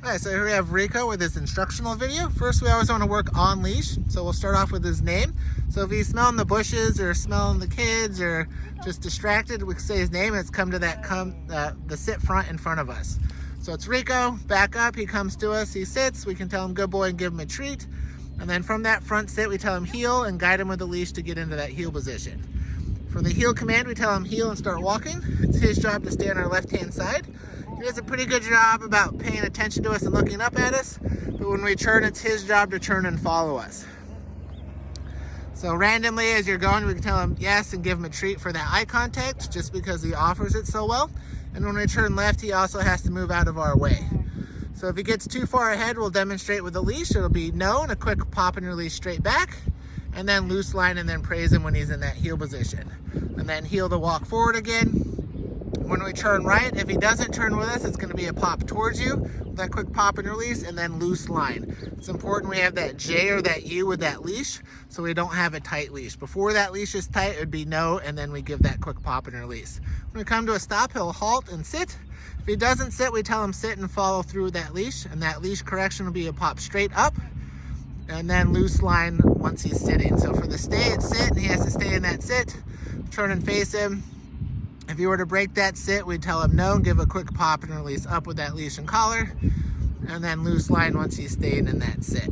Alright, so here we have Rico with his instructional video. First, we always want to work on leash, so we'll start off with his name. So if he's smelling the bushes or smelling the kids or just distracted, we can say his name and it's come to the sit front in front of us. So it's Rico, back up, he comes to us, he sits, we can tell him good boy and give him a treat. And then from that front sit, we tell him heel and guide him with the leash to get into that heel position. For the heel command, we tell him heel and start walking. It's his job to stay on our left-hand side. He does a pretty good job about paying attention to us and looking up at us, but when we turn, it's his job to turn and follow us. So randomly, as you're going, we can tell him yes and give him a treat for that eye contact, just because he offers it so well. And when we turn left, he also has to move out of our way. So if he gets too far ahead, we'll demonstrate with the leash. It'll be no and a quick pop and release straight back, and then loose line and then praise him when he's in that heel position. And then heel to walk forward again. When we turn right, if he doesn't turn with us, it's going to be a pop towards you, that quick pop and release, and then loose line. It's important we have that J or that U with that leash, so we don't have a tight leash. Before that leash is tight, it would be no, and then we give that quick pop and release. When we come to a stop, he'll halt and sit. If he doesn't sit, we tell him sit and follow through that leash, and that leash correction will be a pop straight up, and then loose line once he's sitting. So for the stay, it's sit, and he has to stay in that sit. Turn and face him. If you were to break that sit, we'd tell him no and give a quick pop and release up with that leash and collar, and then loose line once he's staying in that sit.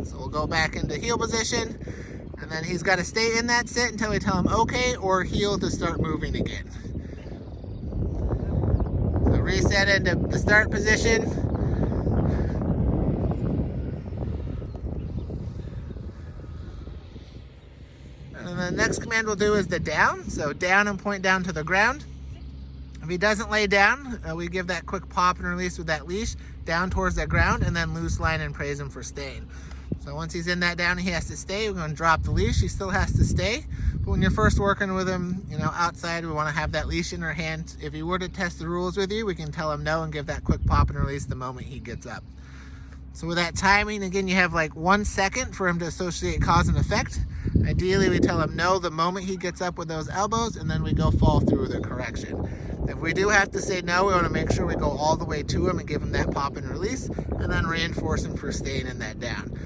So we'll go back into heel position, and then he's got to stay in that sit until we tell him okay or heel to start moving again. So reset into the start position. And the next command we'll do is the down. So down and point down to the ground. If he doesn't lay down, we give that quick pop and release with that leash down towards that ground, and then loose line and praise him for staying. So once he's in that down, he has to stay. We're going to drop the leash. He still has to stay. But when you're first working with him, outside, we want to have that leash in our hand. If he were to test the rules with you, we can tell him no and give that quick pop and release the moment he gets up. So with that timing, again, you have like 1 second for him to associate cause and effect. Ideally, we tell him no the moment he gets up with those elbows, and then we go fall through the correction. If we do have to say no, we want to make sure we go all the way to him and give him that pop and release, and then reinforce him for staying in that down.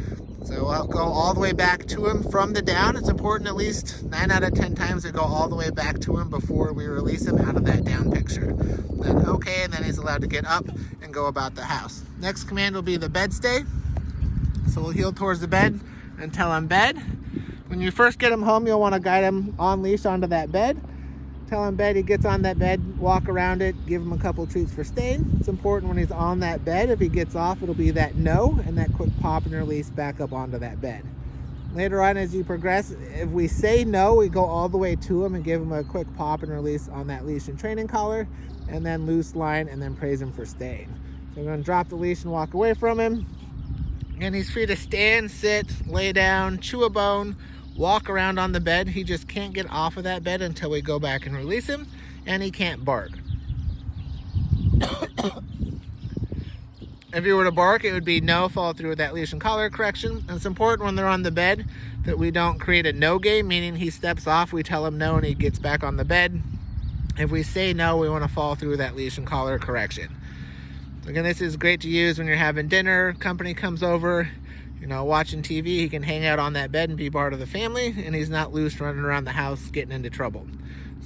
So I'll go all the way back to him from the down. It's important at least 9 out of 10 times to go all the way back to him before we release him out of that down picture. Then okay, and then he's allowed to get up and go about the house. Next command will be the bed stay. So we'll heel towards the bed and tell him bed. When you first get him home, you'll want to guide him on leash onto that bed. Tell him bed, he gets on that bed, walk around it, give him a couple treats for staying. It's important when he's on that bed, if he gets off, it'll be that no and that quick pop and release back up onto that bed. Later on, as you progress, if we say no, we go all the way to him and give him a quick pop and release on that leash and training collar, and then loose line, and then praise him for staying. So we're going to drop the leash and walk away from him. And he's free to stand, sit, lay down, chew a bone, walk around on the bed. He just can't get off of that bed until we go back and release him, and he can't bark. If he were to bark, it would be no, follow through with that leash and collar correction. And it's important when they're on the bed that we don't create a no game, meaning he steps off, we tell him no, and he gets back on the bed. If we say no, we want to follow through with that leash and collar correction. So again, this is great to use when you're having dinner, company comes over, watching TV, he can hang out on that bed and be part of the family, and he's not loose running around the house getting into trouble.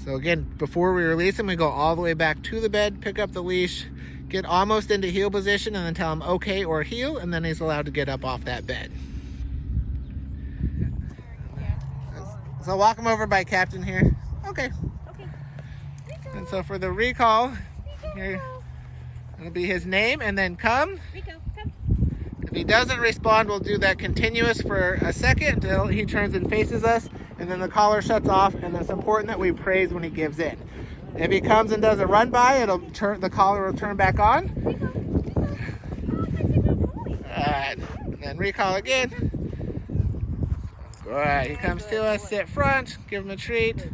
So again, before we release him, we go all the way back to the bed, pick up the leash, get almost into heel position, and then tell him okay or heel, and then he's allowed to get up off that bed. So walk him over by Captain here. Okay. And so for the recall, here, it'll be his name, and then come. Rico. If he doesn't respond, we'll do that continuous for a second until he turns and faces us, and then the collar shuts off, and it's important that we praise when he gives in. If he comes and does a run by, the collar will turn back on. Alright, and then recall again. Alright, he comes to us, sit front, give him a treat,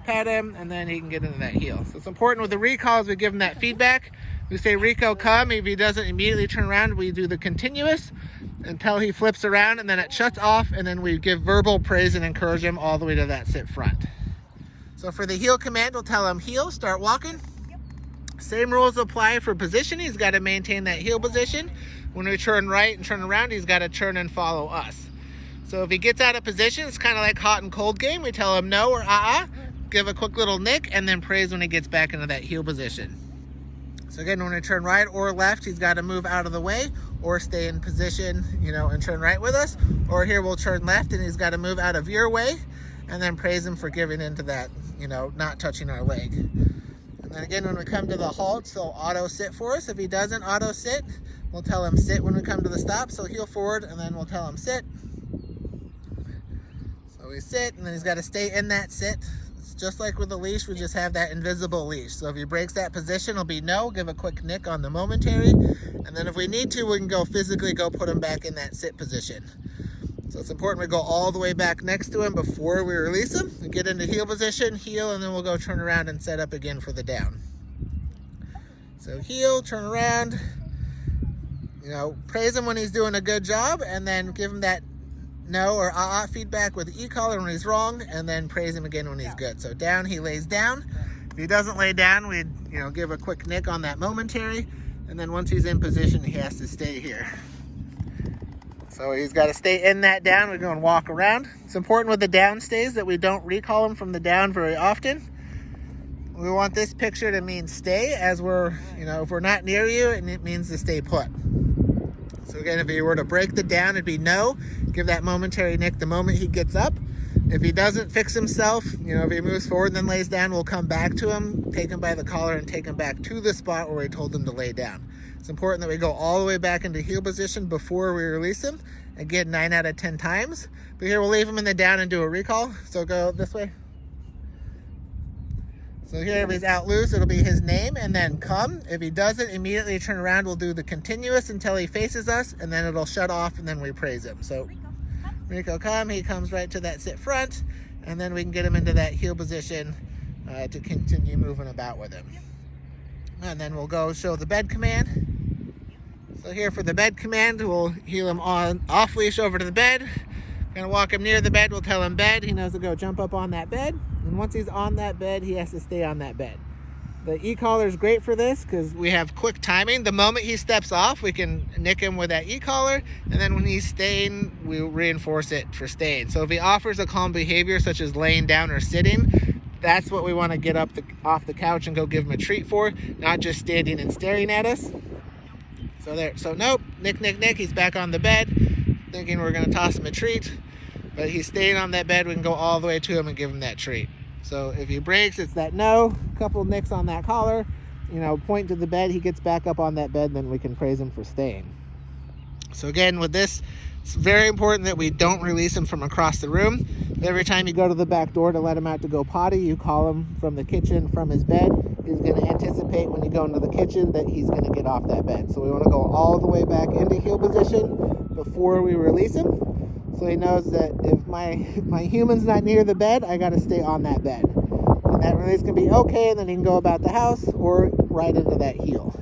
pet him, and then he can get into that heel. So it's important with the recalls, we give him that feedback. We say, Rico, come. If he doesn't immediately turn around, we do the continuous until he flips around, and then it shuts off, and then we give verbal praise and encourage him all the way to that sit front. So for the heel command, we'll tell him heel, start walking. Same rules apply for position. He's got to maintain that heel position. When we turn right and turn around, he's got to turn and follow us. So if he gets out of position, it's kind of like hot and cold game. We tell him no or give a quick little nick, and then praise when he gets back into that heel position. So again, when we turn right or left, he's got to move out of the way or stay in position, and turn right with us. Or here we'll turn left and he's got to move out of your way, and then praise him for giving into that, not touching our leg. And then again, when we come to the halt, so auto sit for us. If he doesn't auto sit, we'll tell him sit when we come to the stop. So heel forward, and then we'll tell him sit. So we sit, and then he's got to stay in that sit. It's just like with the leash, we just have that invisible leash. So if he breaks that position, it'll be no, give a quick nick on the momentary. And then if we need to, we can go physically put him back in that sit position. So it's important we go all the way back next to him before we release him. We get into heel position, heel, and then we'll go turn around and set up again for the down. So heel, turn around, praise him when he's doing a good job, and then give him that no or feedback with the e-collar when he's wrong, and then praise him again when he's good. So down, he lays down. If he doesn't lay down, we'd give a quick nick on that momentary, and then once he's in position, he has to stay here. So he's got to stay in that down. We go and walk around. It's important with the down stays that we don't recall him from the down very often. We want this picture to mean stay, as we're, if we're not near you, and it means to stay put. So again, if he were to break the down, it'd be no. Give that momentary nick the moment he gets up. If he doesn't fix himself, if he moves forward and then lays down, we'll come back to him, take him by the collar, and take him back to the spot where we told him to lay down. It's important that we go all the way back into heel position before we release him. Again, 9 out of 10 times. But here we'll leave him in the down and do a recall. So go this way. So here, if he's out loose, it'll be his name and then come. If he doesn't, immediately turn around. We'll do the continuous until he faces us, and then it'll shut off, and then we praise him. So Rico, come. He comes right to that sit front, and then we can get him into that heel position to continue moving about with him. And then we'll go show the bed command. So here for the bed command, we'll heel him on off leash over to the bed. Gonna walk him near the bed, we'll tell him bed. He knows to go jump up on that bed. And once he's on that bed, he has to stay on that bed. The e-collar is great for this because we have quick timing. The moment he steps off, we can nick him with that e-collar. And then when he's staying, we reinforce it for staying. So if he offers a calm behavior such as laying down or sitting, that's what we want to get up off the couch and go give him a treat for, not just standing and staring at us. So there. So nope, nick, nick, nick. He's back on the bed, thinking we're going to toss him a treat. But he's staying on that bed. We can go all the way to him and give him that treat. So if he breaks, it's that no. Couple nicks on that collar. Point to the bed. He gets back up on that bed. Then we can praise him for staying. So again, with this, it's very important that we don't release him from across the room. Every time you go to the back door to let him out to go potty, you call him from the kitchen, from his bed. He's going to anticipate when you go into the kitchen that he's going to get off that bed. So we want to go all the way back into heel position before we release him. So he knows that if my human's not near the bed, I got to stay on that bed. And that release can be okay, and then he can go about the house or right into that heel.